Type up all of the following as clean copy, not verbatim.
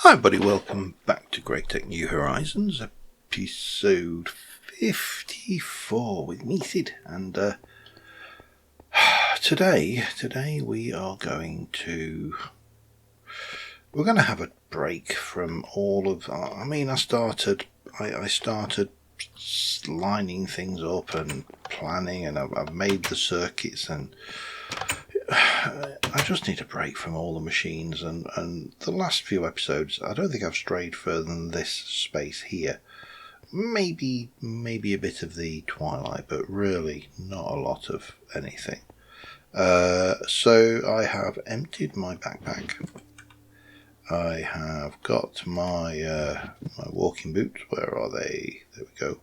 Hi everybody, welcome back to GregTech New Horizons, episode 54 with me, Sid, and today we are going to have a break from all of, I started lining things up and planning, and I've made the circuits, and I just need a break from all the machines, and the last few episodes, I don't think I've strayed further than this space here. Maybe a bit of the Twilight, but really not a lot of anything. So I have emptied my backpack. I have got my my walking boots. Where are they? There we go.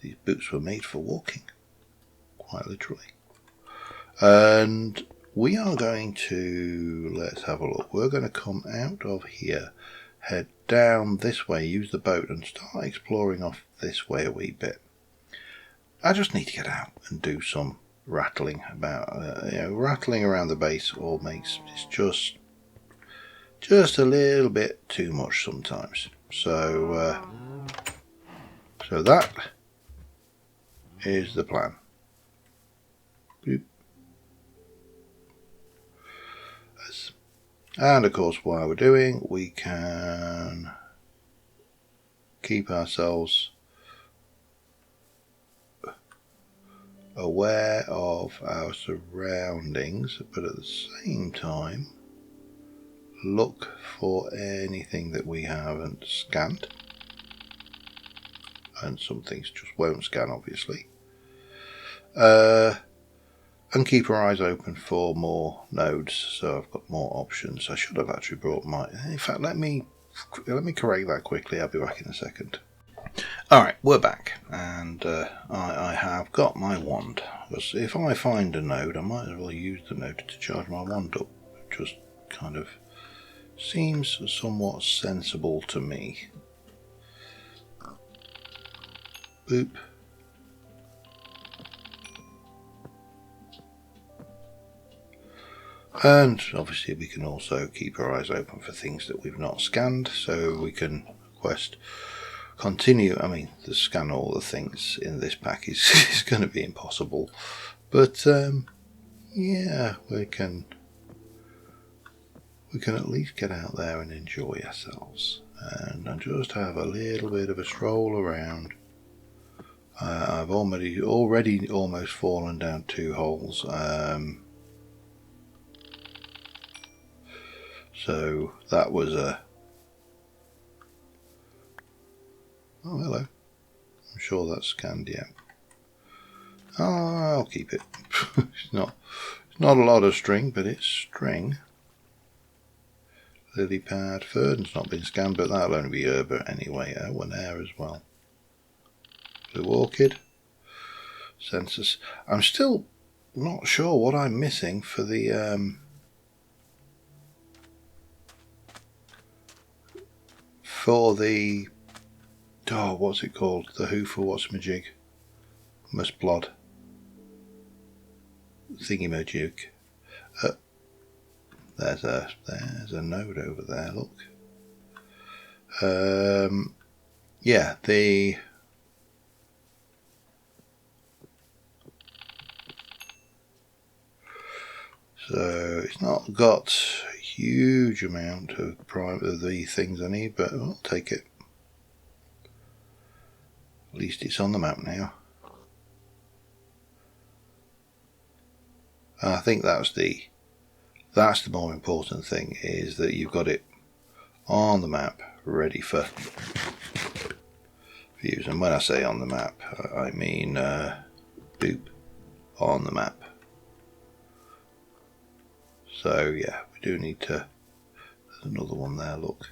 These boots were made for walking, quite literally. And we are going to, let's have a look, we're going to come out of here, head down this way, use the boat and start exploring off this way a wee bit. I just need to get out and do some rattling about, rattling around the base all makes, it's just a little bit too much sometimes. So that is the plan. Boop. And of course, while we're doing, we can keep ourselves aware of our surroundings, but at the same time look for anything that we haven't scanned. And some things just won't scan, obviously. And keep our eyes open for more nodes, so I've got more options. I should have actually brought my... In fact, let me correct that quickly. I'll be back in a second. Alright, we're back, and I have got my wand. Because if I find a node, I might as well use the node to charge my wand up. It just kind of seems somewhat sensible to me. Boop. And obviously we can also keep our eyes open for things that we've not scanned, so we can continue. I mean, to scan all the things in this pack is going to be impossible, but yeah, we can at least get out there and enjoy ourselves and just have a little bit of a stroll around. I've already almost fallen down 2 holes. So that was a... Oh, hello. I'm sure that's scanned, yeah. Oh, I'll keep it. It's not a lot of string, but it's string. Lily pad, Ferdin's not been scanned, but that'll only be Herber anyway. One air as well. Blue orchid. Census. I'm still not sure what I'm missing for the... what's it called? The who for what's my jig? Musplod. Thingy-majig. There's a node over there, look. Yeah, so it's not got a huge amount of the things I need, but I'll take it. At least it's on the map now. And I think that's the more important thing, is that you've got it on the map ready for use. And when I say on the map, I mean boop, on the map. So yeah, we do need to... There's another one there, look.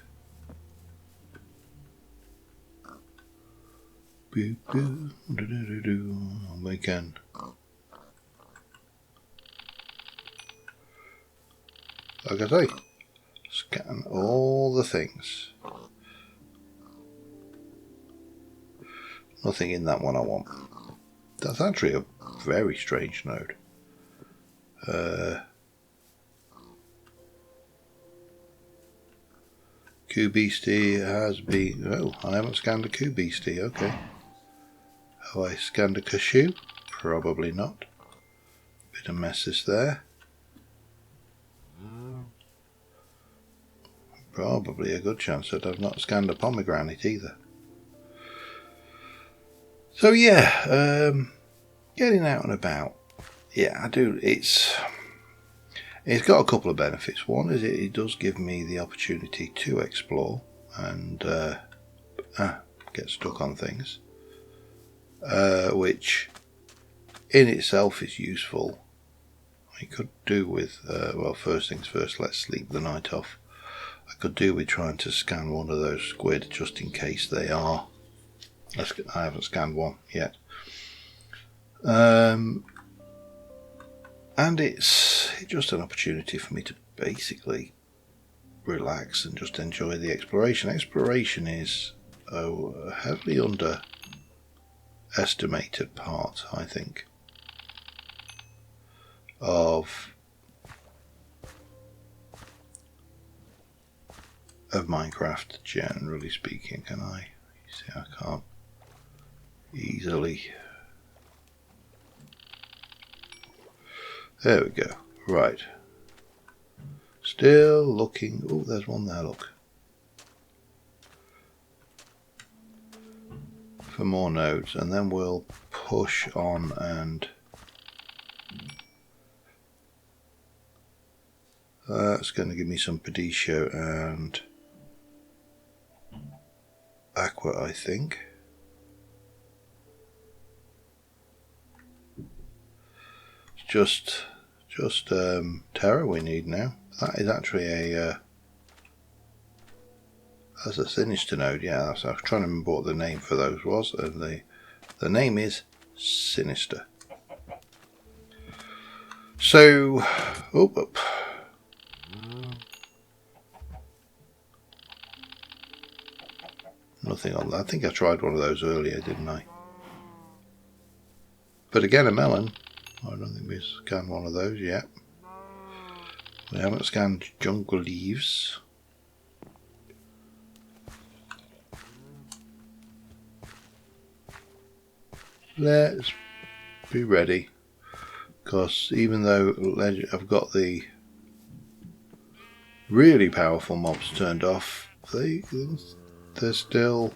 Boop, boop, do, do, do, do. We can... Like I say, scan all the things. Nothing in that one I want. That's actually a very strange node. Beastie has been... Oh, I haven't scanned a Beastie, okay. Have I scanned a Cashew? Probably not. Bit of messes there. Probably a good chance that I've not scanned a pomegranate either. So yeah, getting out and about. Yeah, I do. It's got a couple of benefits. One is it does give me the opportunity to explore and get stuck on things, which in itself is useful. I could do with, well, first things first, let's sleep the night off. I could do with trying to scan one of those squid just in case they are. I haven't scanned one yet. And it's just an opportunity for me to basically relax and just enjoy the exploration. Exploration is a heavily underestimated part, I think, of Minecraft, generally speaking. Can I? You see, I can't easily. There we go. Right. Still looking. Oh, there's one there, look. For more nodes, and then we'll push on and that's going to give me some Pedicio and Aqua, I think. It's just Terra we need now. That is actually a that's a Sinister node. Yeah, I was trying to remember what the name for those was, and the name is Sinister. So, nothing on that. I think I tried one of those earlier, didn't I? But again, a melon. I don't think we've scanned one of those yet. We haven't scanned jungle leaves. Let's be ready, because even though I've got the really powerful mobs turned off, they're still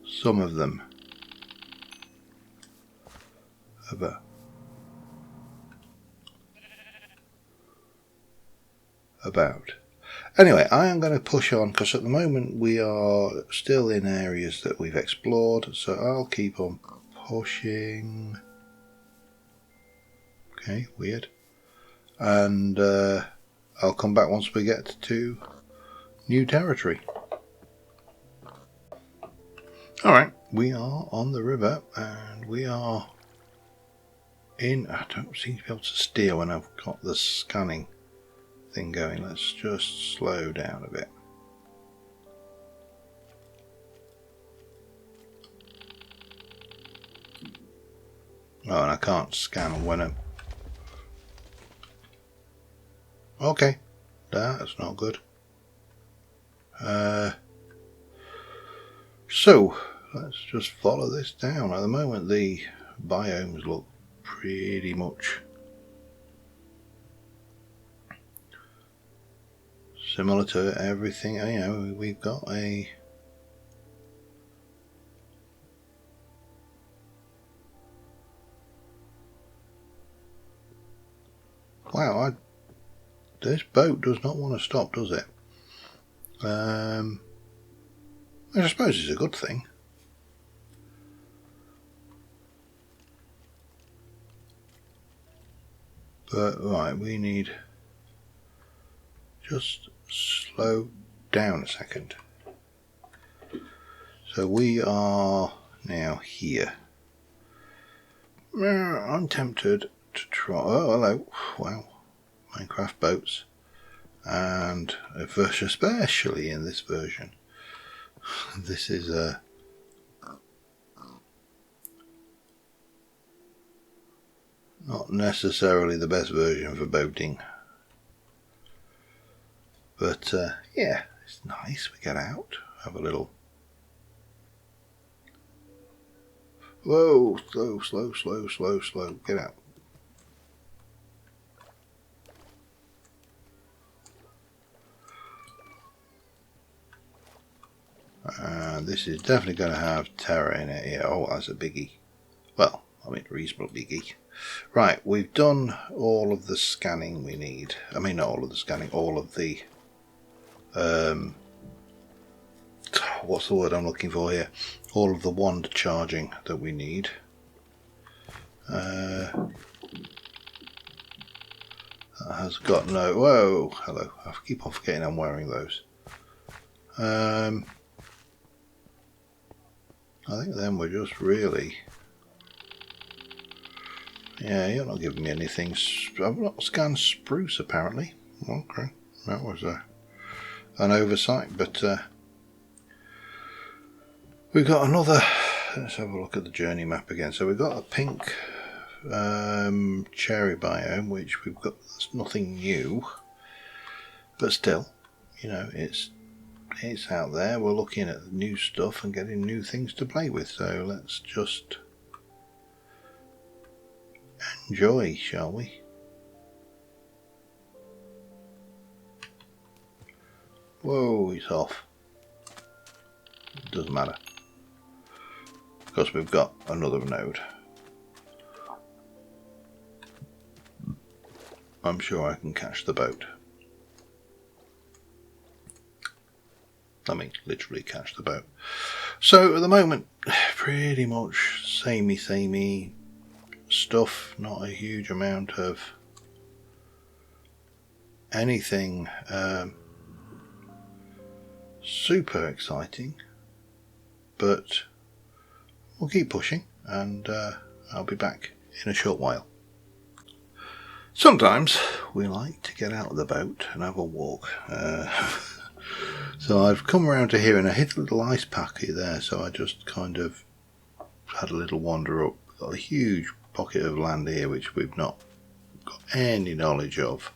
some of them about. Anyway, I am going to push on because at the moment we are still in areas that we've explored, so I'll keep on pushing. Okay, weird. And I'll come back once we get to new territory. Alright, we are on the river and we are in. I don't seem to be able to steer when I've got the scanning thing going. Let's just slow down a bit. Oh, and I can't scan when I'm... Okay, that's not good. So, let's just follow this down. At the moment the biomes look pretty much similar to everything. You know, we've got a wow, this boat does not want to stop, does it? I suppose it's a good thing. But right, we need just slow down a second. So we are now here. I'm tempted to try. Oh, hello! Wow, Minecraft boats, and a version, especially in this version. This is a Not necessarily the best version for boating. But yeah, it's nice. We get out, have a little... Whoa, slow, slow, slow, slow, slow. Get out. This is definitely going to have terror in it here. Oh, that's a biggie. Well, I mean, reasonable biggie. Right, we've done all of the scanning we need. I mean, not all of the scanning, all of the... what's the word I'm looking for here? All of the wand charging that we need. That has got no... Whoa, hello. I keep on forgetting I'm wearing those. I think then we're just really... Yeah, you're not giving me anything. I've not scanned spruce apparently. Okay, that was an oversight, but we've got another... Let's have a look at the journey map again. So we've got a pink cherry biome, which we've got... That's nothing new, but still, you know, it's out there. We're looking at new stuff and getting new things to play with, so let's just enjoy, shall we? Whoa, he's off. It doesn't matter, because we've got another node. I'm sure I can catch the boat. I mean, literally catch the boat. So at the moment, pretty much samey stuff. Not a huge amount of anything super exciting, but we'll keep pushing, and I'll be back in a short while. Sometimes we like to get out of the boat and have a walk. So I've come around to here and I hit a little ice packet there, so I just kind of had a little wander up. Got a huge pocket of land here which we've not got any knowledge of.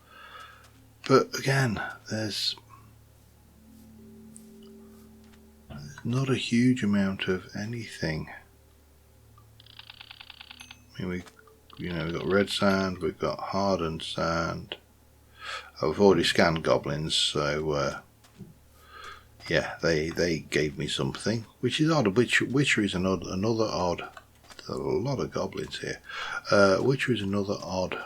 But again, there's not a huge amount of anything. I mean, we've got red sand, we've got hardened sand. I've already scanned goblins, so yeah, they gave me something, which is odd. Witcher is another odd. There's a lot of goblins here. Witcher is another odd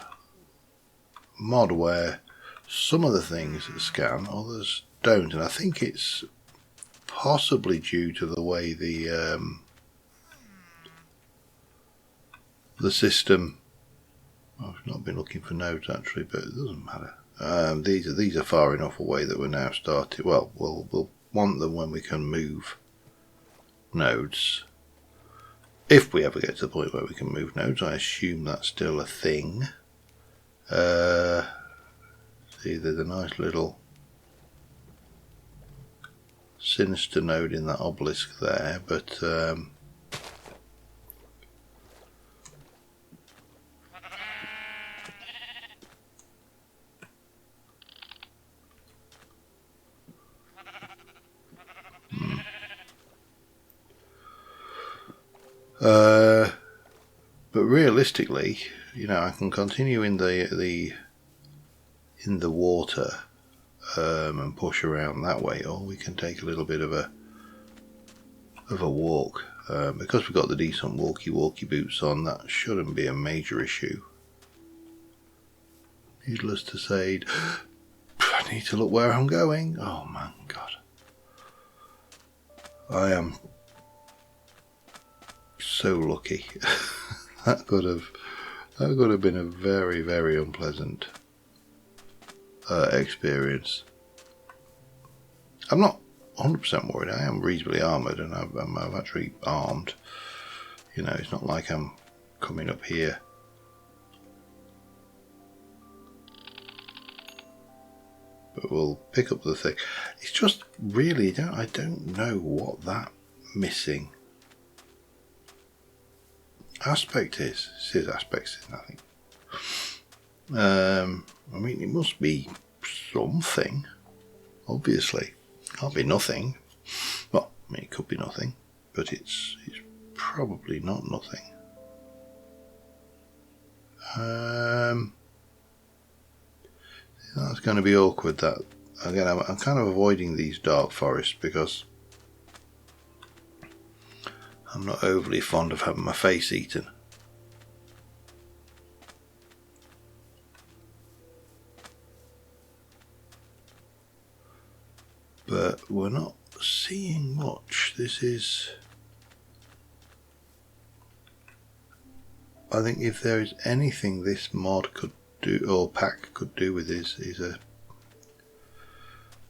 mod where some of the things scan, others don't, and I think it's possibly due to the way the system... I've not been looking for nodes actually, but it doesn't matter. These are far enough away that we're now started. Well, we'll want them when we can move nodes. If we ever get to the point where we can move nodes, I assume that's still a thing. See, there's a nice little sinister node in that obelisk there, but but realistically, you know, I can continue in the water and push around that way, or we can take a little bit of a walk. Because we've got the decent walkie boots on, that shouldn't be a major issue. Needless to say, I need to look where I'm going. Oh my god, I am so lucky. that could have been a very, very unpleasant experience. I'm not 100% worried. I am reasonably armoured, and I'm actually armed. You know, it's not like I'm coming up here. But we'll pick up the thing. It's just really, I don't know what that missing aspect is. It says aspects, I think. I mean, it must be something, obviously. Can't be nothing. Well, I mean, it could be nothing, but it's probably not nothing. That's going to be awkward. That again, I'm kind of avoiding these dark forests because I'm not overly fond of having my face eaten. But we're not seeing much. This is... I think if there is anything this mod could do, or pack could do with this, is a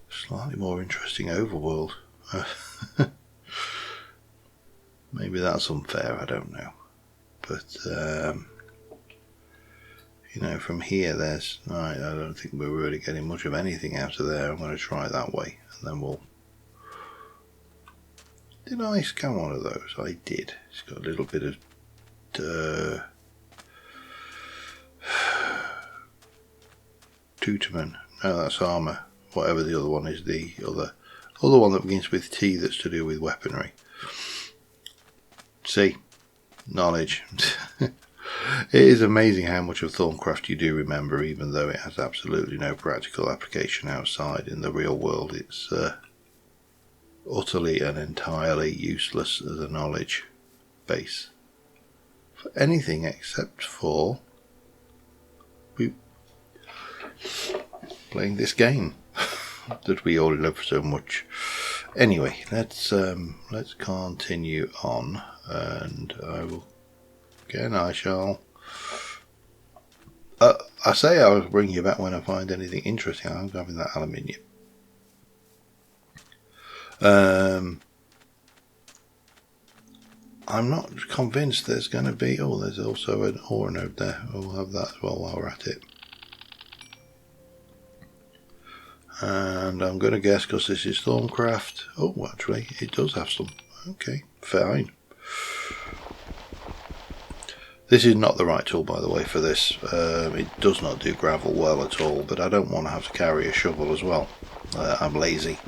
slightly more interesting overworld. Maybe that's unfair, I don't know. But, you know, from here there's... Right, I don't think we're really getting much of anything out of there. I'm going to try it that way, and then we'll... Did I scan one of those? I did. It's got a little bit of... Tutorman. No, that's armour. Whatever the other one is, the other one that begins with T that's to do with weaponry. See? Knowledge. It is amazing how much of Thorncraft you do remember, even though it has absolutely no practical application outside in the real world. It's utterly and entirely useless as a knowledge base for anything except for playing this game that we all love so much. Anyway, let's continue on, and I shall. I say I'll bring you back when I find anything interesting. I'm grabbing that aluminium. I'm not convinced there's going to be... Oh, there's also an ore node there. We'll have that as well while we're at it. And I'm going to guess, because this is Thorncraft... Oh, actually, it does have some. Okay, fine. This is not the right tool, by the way, for this. It does not do gravel well at all, but I don't want to have to carry a shovel as well. I'm lazy.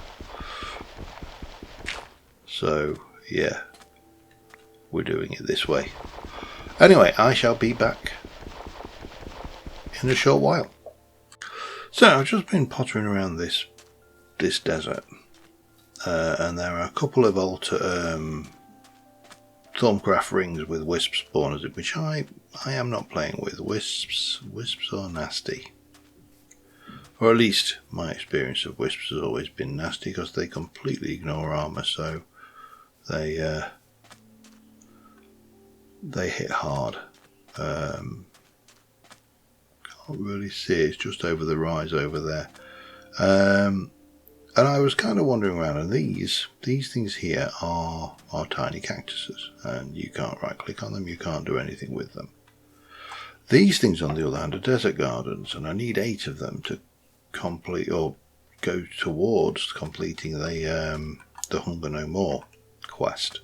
So, yeah. We're doing it this way. Anyway, I shall be back in a short while. So I've just been pottering around this desert, and there are a couple of Thorncraft rings with wisp spawners, which I am not playing with. Wisps are nasty, or at least my experience of wisps has always been nasty, because they completely ignore armor, so they hit hard. Can't really see it. It's just over the rise over there. And I was kind of wandering around, and these things here are tiny cactuses, and you can't right click on them, you can't do anything with them. These things, on the other hand, are desert gardens, and I need 8 of them to complete, or go towards completing the Hunger No More quest.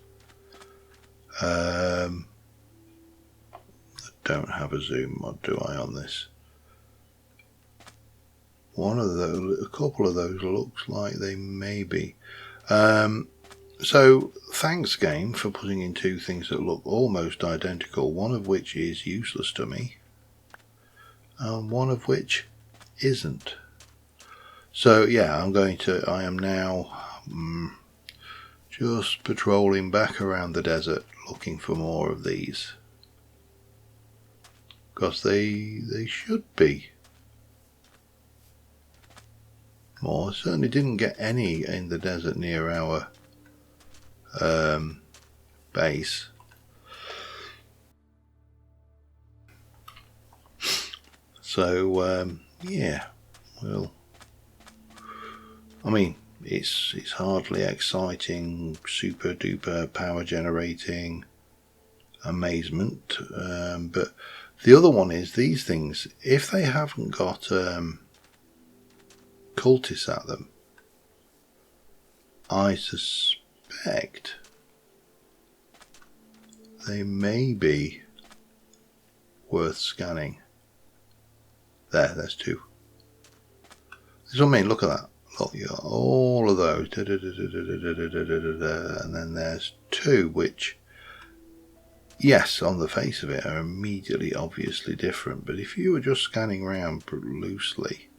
I don't have a zoom mod, do I, on this? One of those, a couple of those looks like they may be. So thanks, game, for putting in 2 things that look almost identical, one of which is useless to me, and one of which isn't. So yeah, I am now just patrolling back around the desert looking for more of these, because they should be more. I certainly didn't get any in the desert near our base. So yeah, well, I mean, it's hardly exciting, super duper power generating amazement, but the other one is these things, if they haven't got cultists at them, I suspect they may be worth scanning. There's 2. This is what I mean, look at that. Look, you got all of those. And then there's 2, which, yes, on the face of it are immediately obviously different. But if you were just scanning around loosely,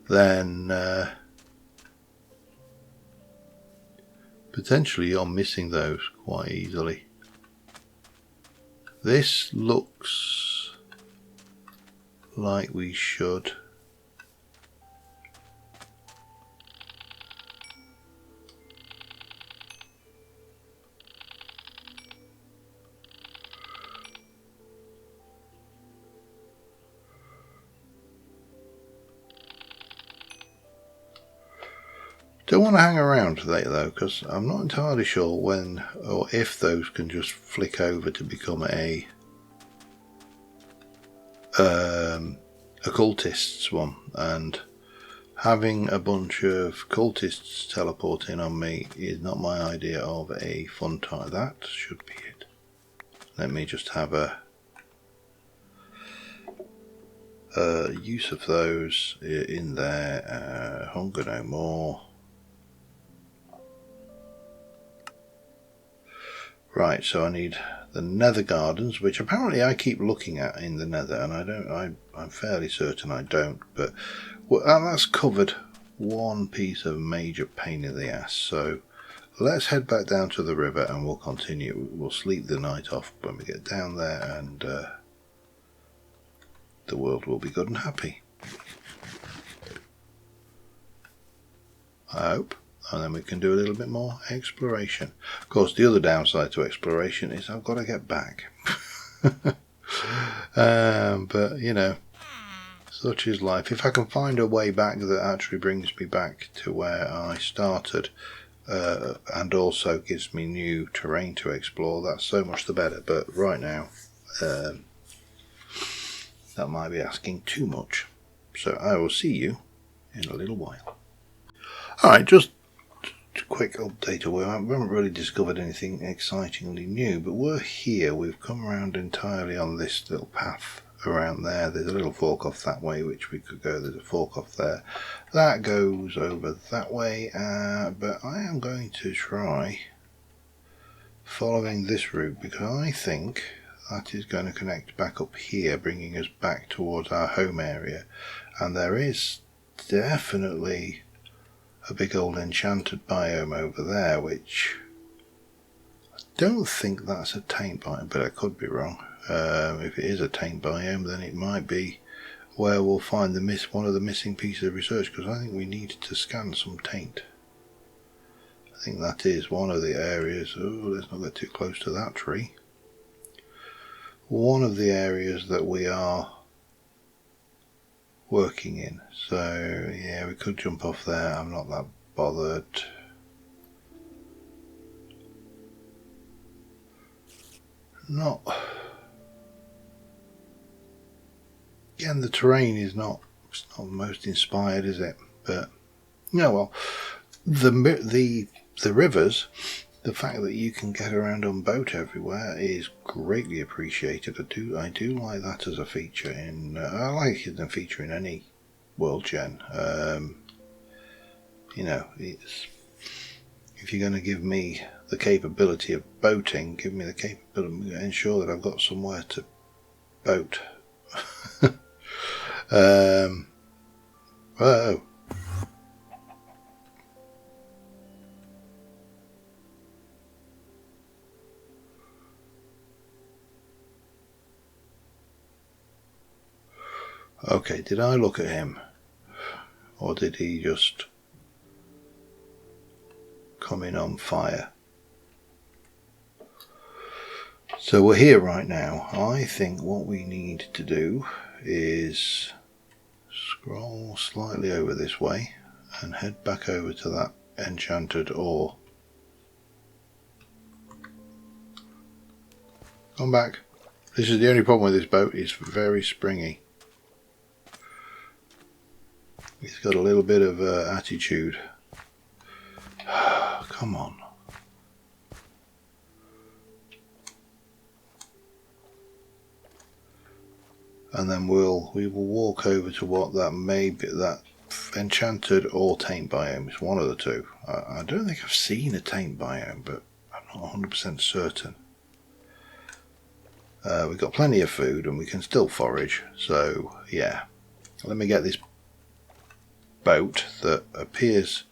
then potentially you're missing those quite easily. This looks like we should don't want to hang around today though, because I'm not entirely sure when or if those can just flick over to become a cultists one, and having a bunch of cultists teleporting on me is not my idea of a fun time. That should be it. Let me just have a use of those in there. Hunger no more. Right, so I need the nether gardens, which apparently I keep looking at in the nether, and I'm fairly certain I don't, but that's covered one piece of major pain in the ass. So let's head back down to the river and we'll continue. We'll sleep the night off when we get down there, and the world will be good and happy. I hope. And then we can do a little bit more exploration. Of course, the other downside to exploration is I've got to get back. But, you know, such is life. If I can find a way back that actually brings me back to where I started, and also gives me new terrain to explore, that's so much the better. But right now, that might be asking too much. So I will see you in a little while. Alright, just a quick update. We haven't really discovered anything excitingly new, but we're here. We've come around entirely on this little path around there. There's a little fork off that way which we could go. There's a fork off there that goes over that way, but I am going to try following this route because I think that is going to connect back up here, bringing us back towards our home area. And there is definitely a big old enchanted biome over there, which I don't think that's a taint biome, but I could be wrong. If it is a taint biome, then it might be where we'll find one of the missing pieces of research, because I think we need to scan some taint. I think that is one of the areas. Oh, let's not get too close to that tree. One of the areas that we are working in. So yeah, we could jump off there. I'm not that bothered. Again, the terrain is not the most inspired, is it? But no, well, the rivers, the fact that you can get around on boat everywhere is greatly appreciated. I do like that as a feature in. I like it as a feature in any world gen. You know, it's, if you're going to give me the capability of boating, give me the capability, ensure that I've got somewhere to boat. Whoa. Okay, did I look at him? Or did he just come in on fire? So we're here right now. I think what we need to do is scroll slightly over this way and head back over to that enchanted ore. Come back. This is the only problem with this boat. It's very springy. He's got a little bit of attitude. Come on. and then we will walk over to what that may be, that enchanted or tamed biome. It's one of the two. I don't think I've seen a tamed biome, but I'm not 100% certain. We've got plenty of food and we can still forage, so yeah. Let me get this boat that appears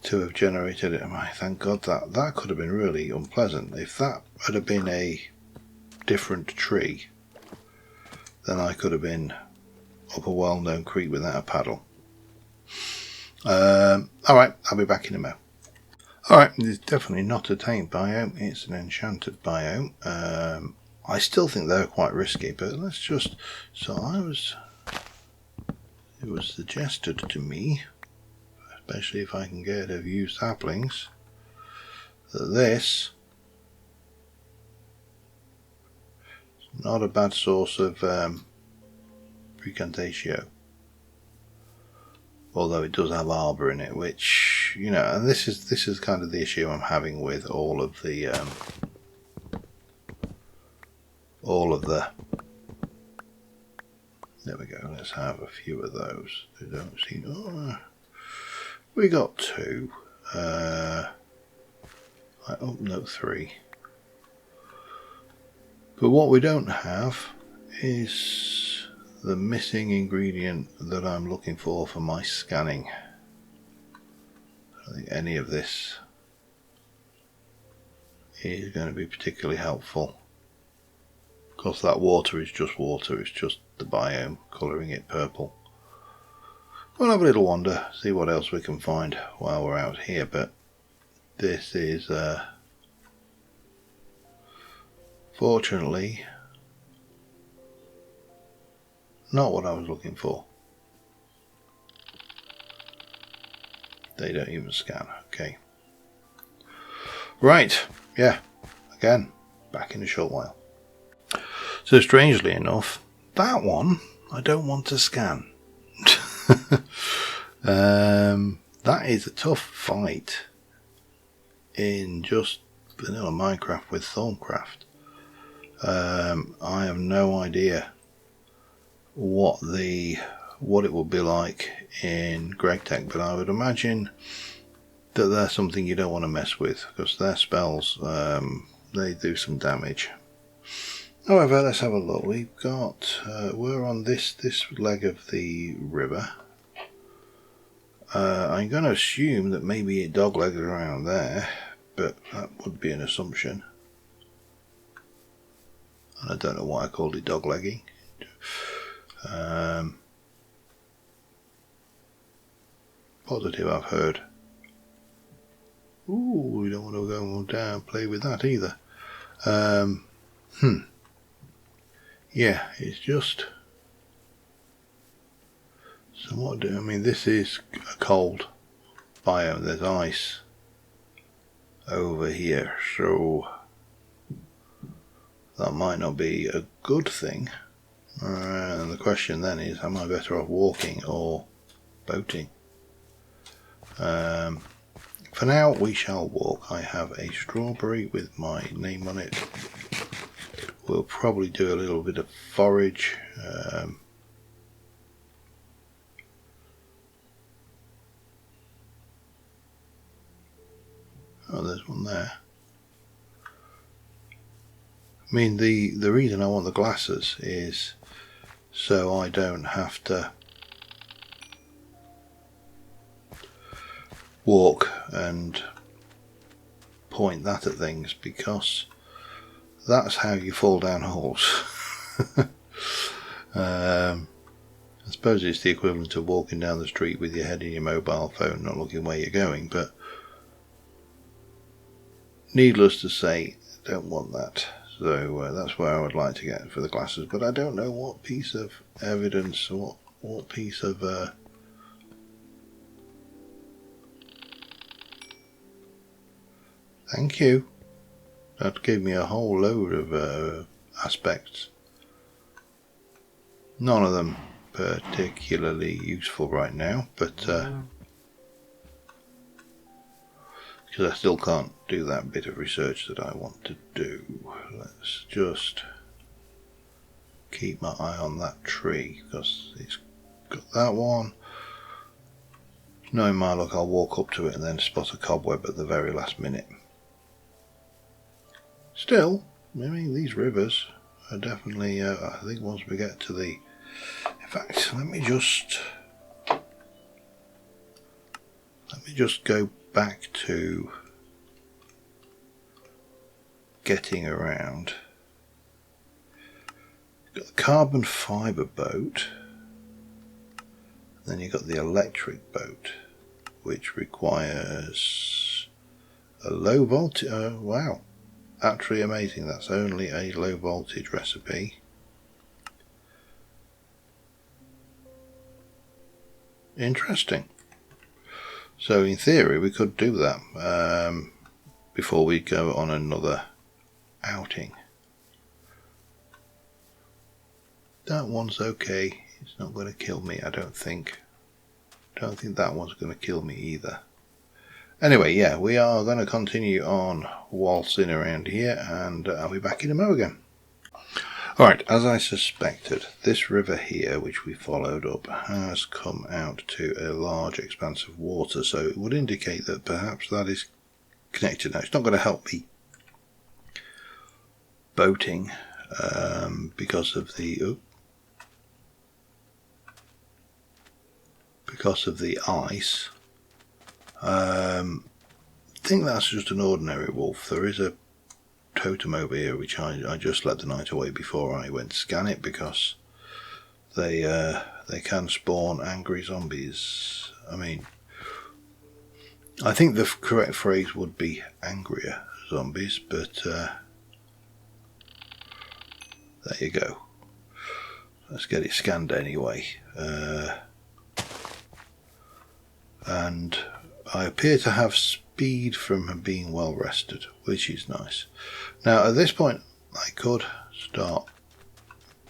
to have generated it. Thank God that could have been really unpleasant. If that had been a different tree, then I could have been up a well-known creek without a paddle. Alright, I'll be back in a moment. Alright, it's definitely not a tamed biome, it's an enchanted biome. I still think they're quite risky, but let's just... It was suggested to me, especially if I can get a few saplings, that this is not a bad source of Precantatio. Although it does have arbor in it, which, you know, and this is kind of the issue I'm having with all of the there we go, let's have a few of those. They don't seem, oh, we got two. Oh no, three. But what we don't have is the missing ingredient that I'm looking for my scanning. I don't think any of this is going to be particularly helpful. Of course, that water is just water, it's just the biome colouring it purple. We'll have a little wander, see what else we can find while we're out here, but this is fortunately not what I was looking for. They don't even scan, okay. Right, yeah, again, back in a short while. So strangely enough, that one I don't want to scan. That is a tough fight in just vanilla Minecraft with Thorncraft. I have no idea what it will be like in GregTech, but I would imagine that they're something you don't want to mess with, because their spells, they do some damage. However, let's have a look. We've got, we're on this leg of the river. I'm going to assume that maybe it doglegs around there, but that would be an assumption. And I don't know why I called it doglegging. Positive I've heard. Ooh, we don't want to go down and play with that either. Yeah, it's just somewhat. I mean, this is a cold biome. There's ice over here, so that might not be a good thing. And the question then is, am I better off walking or boating? For now, we shall walk. I have a strawberry with my name on it. We'll probably do a little bit of forage. Oh, there's one there. I mean, the reason I want the glasses is so I don't have to walk and point that at things, because that's how you fall down holes. I suppose it's the equivalent of walking down the street with your head in your mobile phone, not looking where you're going, but needless to say, I don't want that. So that's where I would like to get for the glasses, but I don't know what piece of evidence, what piece of thank you. That gave me a whole load of aspects. None of them particularly useful right now, but because I still can't do that bit of research that I want to do. Let's just keep my eye on that tree, because it's got that one. Knowing my luck, I'll walk up to it and then spot a cobweb at the very last minute. Still, I mean, these rivers are definitely, I think once we get to the... In fact, let me just go back to getting around. You've got the carbon fibre boat, then you've got the electric boat, which requires a low voltage. Wow, actually amazing, that's only a low voltage recipe. Interesting. So in theory we could do that before we go on another outing. That one's okay, it's not going to kill me, I don't think. Don't think that one's going to kill me either. Anyway, yeah, we are going to continue on waltzing around here, and I'll be back in a mo again. Alright, as I suspected, this river here, which we followed up, has come out to a large expanse of water, so it would indicate that perhaps that is connected. Now, it's not going to help me boating because of the ice. I think that's just an ordinary wolf. There is a totem over here which I just let the night away before I went to scan it, because they can spawn angry zombies. I mean, I think the correct phrase would be angrier zombies, but there you go. Let's get it scanned anyway. And I appear to have speed from being well rested, which is nice. Now at this point I could start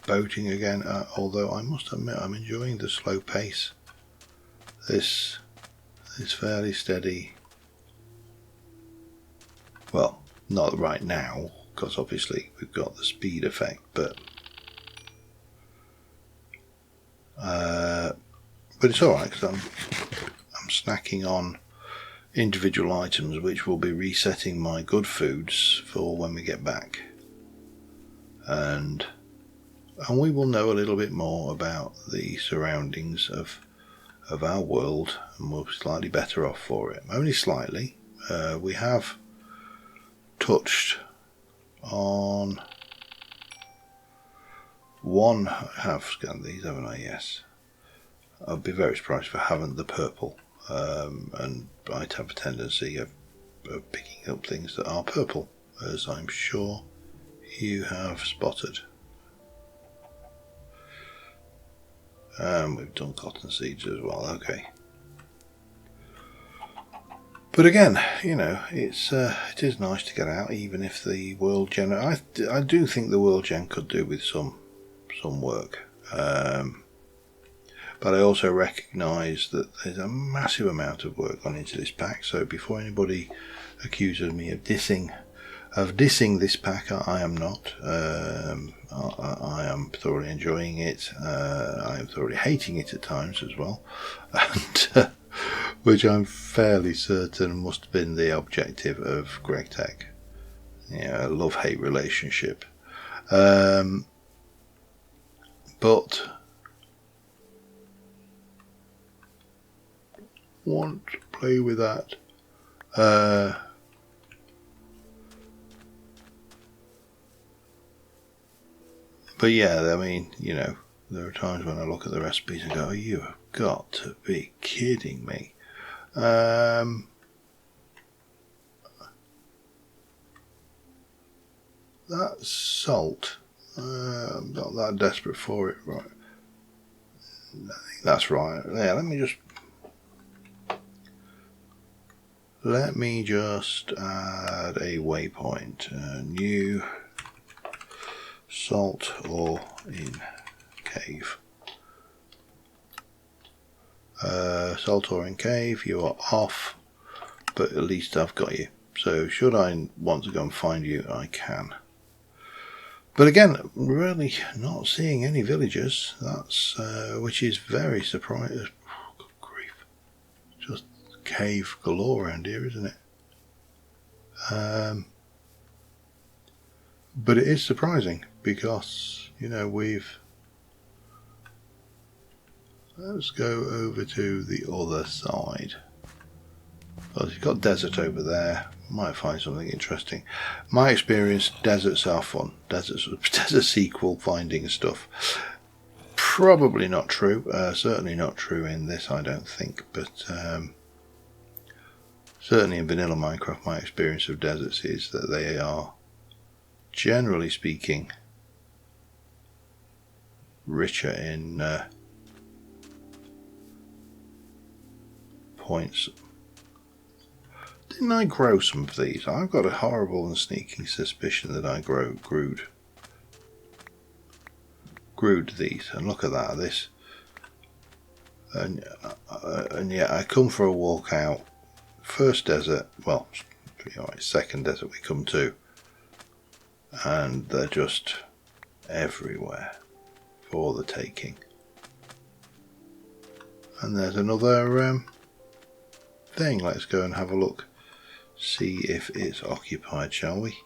boating again, although I must admit I'm enjoying the slow pace. This is fairly steady. Well, not right now, because obviously we've got the speed effect, but it's alright, because I'm snacking on individual items which will be resetting my good foods for when we get back, and we will know a little bit more about the surroundings of our world, and we'll be slightly better off for it. Only slightly. We have touched on one. I have scanned these, haven't I? Yes. I'd be very surprised if I haven't the purple. And I'd have a tendency of picking up things that are purple, as I'm sure you have spotted. We've done cotton seeds as well, okay. But again, you know, it is nice to get out, even if the world gen. I do think the world gen could do with some work. But I also recognise that there's a massive amount of work gone into this pack, so before anybody accuses me of dissing this pack, I am not. I am thoroughly enjoying it. I am thoroughly hating it at times as well, and which I'm fairly certain must have been the objective of GregTech. Yeah, a love-hate relationship. But want to play with that. But yeah, I mean, you know, there are times when I look at the recipes and go, you have got to be kidding me. That's salt. I'm not that desperate for it, right? I think that's right. Yeah, let me just add a waypoint. New salt ore in cave. Salt ore in cave, you are off, but at least I've got you. So should I want to go and find you, I can. But again, really not seeing any villagers. That's which is very surprising. Oh, good grief! Just cave galore around here, isn't it? But it is surprising because, you know, let's go over to the other side. Well, you've got desert over there. Might find something interesting. My experience, deserts are fun. Desert sequel finding stuff. Probably not true. Certainly not true in this, I don't think. But certainly in vanilla Minecraft, my experience of deserts is that they are, generally speaking, richer in points. Didn't I grow some of these? I've got a horrible and sneaking suspicion that I grewed these. And look at that, this. And yeah, I come for a walk out. First desert, well, second desert we come to, and they're just everywhere for the taking. And there's another thing. Let's go and have a look. See if it's occupied, shall we?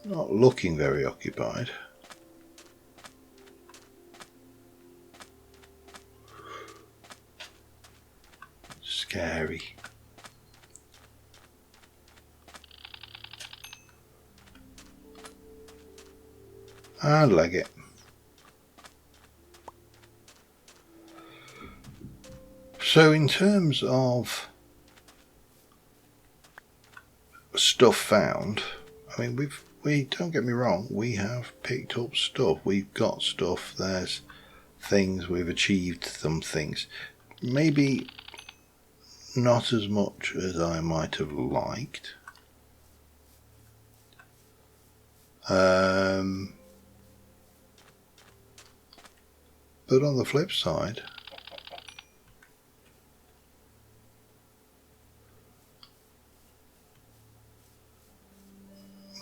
Not looking very occupied. Scary. And leg it. So in terms of stuff found, I mean, we don't get me wrong, we have picked up stuff. We've got stuff. There's things, we've achieved some things. Maybe not as much as I might have liked. But on the flip side,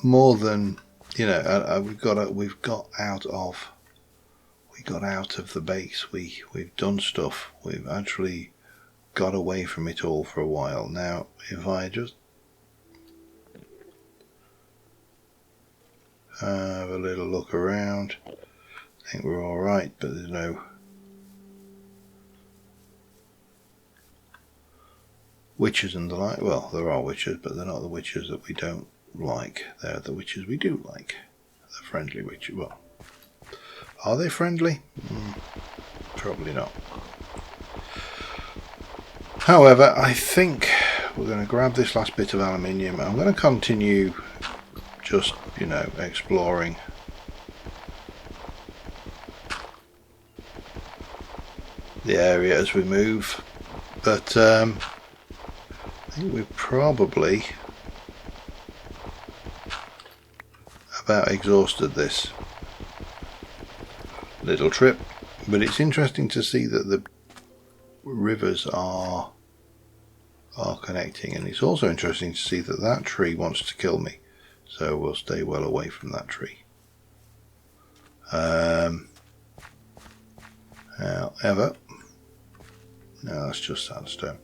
more than, you know, we got out of the base. We've done stuff. We've actually got away from it all for a while. Now, if I just have a little look around, I think we're all right. But there's no witches and the like. Well, there are witches, but they're not the witches that we don't like. They're the witches we do like. The friendly witches. Well, are they friendly? Probably not. However, I think we're going to grab this last bit of aluminium. I'm going to continue just, you know, exploring. The area as we move. But I think we've probably about exhausted this little trip, but it's interesting to see that the rivers are connecting, and it's also interesting to see that that tree wants to kill me, so we'll stay well away from that tree. However, no, that's just sandstone.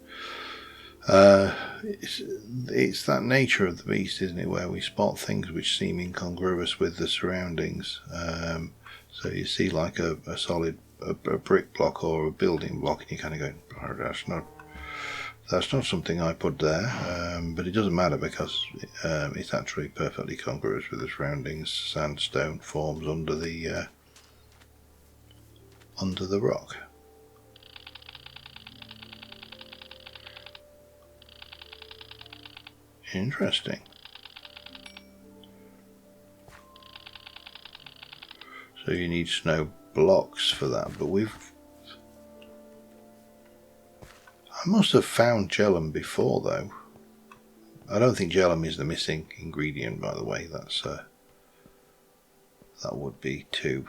It's that nature of the beast, isn't it, where we spot things which seem incongruous with the surroundings. So you see like a solid a brick block or a building block, and you kind of go, oh, that's not something I put there. But it doesn't matter because it's actually perfectly congruous with the surroundings. Sandstone forms under the rock. Interesting. So you need snow blocks for that, but I must have found gellum before though. I don't think gellum is the missing ingredient, by the way. That's that would be too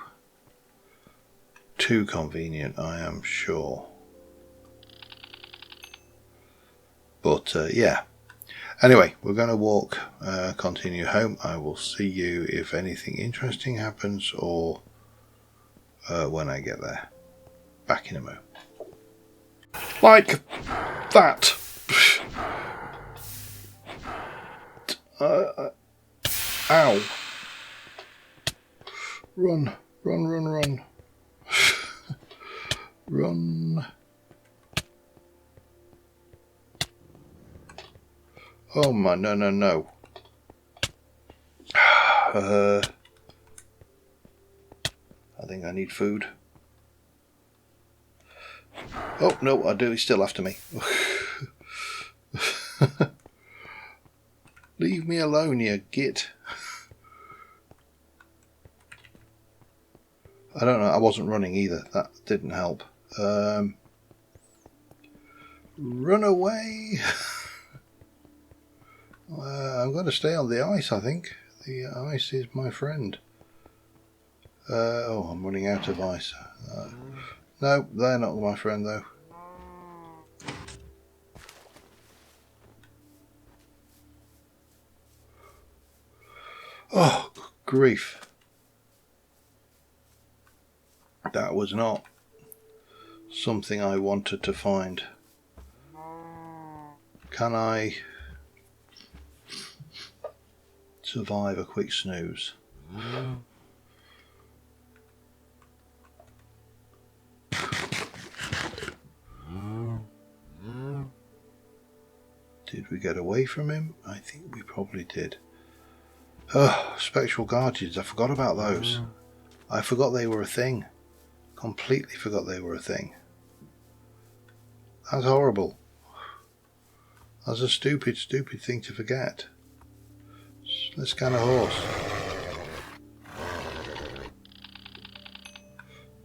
convenient, I am sure. But yeah. Anyway, we're going to walk, continue home. I will see you if anything interesting happens or when I get there. Back in a moment. Like that. Ow. Run, run, run, run. Run. Oh my, no, no, no. I think I need food. Oh, no, I do. He's still after me. Leave me alone, you git. I don't know. I wasn't running either. That didn't help. Run away. I'm going to stay on the ice, I think. The ice is my friend. Oh, I'm running out of ice. No, they're not my friend, though. Oh, grief. That was not something I wanted to find. Can I survive a quick snooze? Did we get away from him? I think we probably did. Oh, spectral guardians. I forgot about those. I forgot they were a thing. Completely forgot they were a thing. That's horrible. That's a stupid, stupid thing to forget. Let's scan a horse.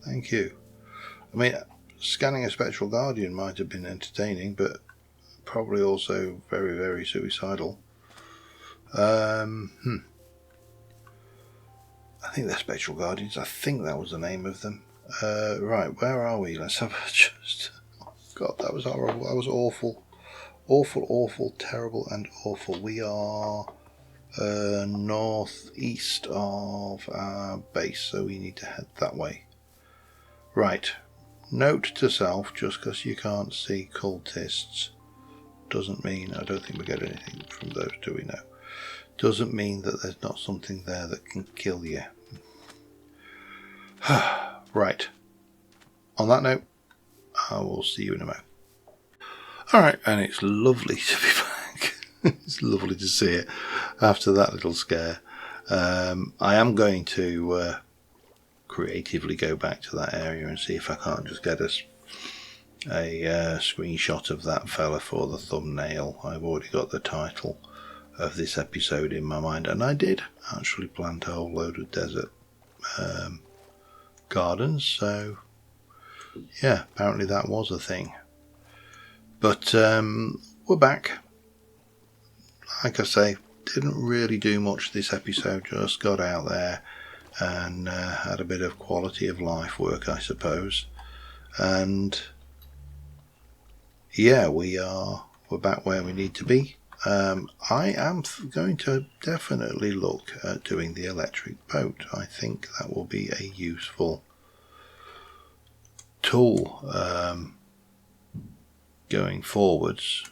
Thank you. I mean, scanning a spectral guardian might have been entertaining, but probably also very, very suicidal. I think they're spectral guardians. I think that was the name of them. Right, where are we? Let's have a just... Oh, God, that was horrible. That was awful. Awful, awful, terrible and awful. We are northeast of our base, so we need to head that way. Right. Note to self, just because you can't see cultists doesn't mean... I don't think we get anything from those, do we? No. Doesn't mean that there's not something there that can kill you. Right. On that note, I will see you in a moment. Alright, and it's lovely to be back. It's lovely to see it after that little scare. I am going to creatively go back to that area and see if I can't just get us a screenshot of that fella for the thumbnail. I've already got the title of this episode in my mind, and I did actually plant a whole load of desert gardens, so yeah, apparently that was a thing. But we're back. Like I say, didn't really do much this episode, just got out there and had a bit of quality of life work, I suppose. And yeah, we're back where we need to be. I am going to definitely look at doing the electric boat. I think that will be a useful tool going forwards.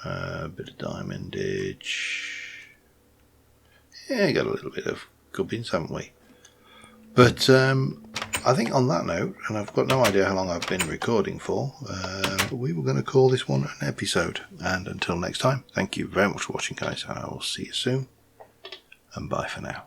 A bit of diamondage. Yeah, got a little bit of gubbins, haven't we? But I think on that note, and I've got no idea how long I've been recording for, we were going to call this one an episode. And until next time, thank you very much for watching, guys, and I will see you soon. And bye for now.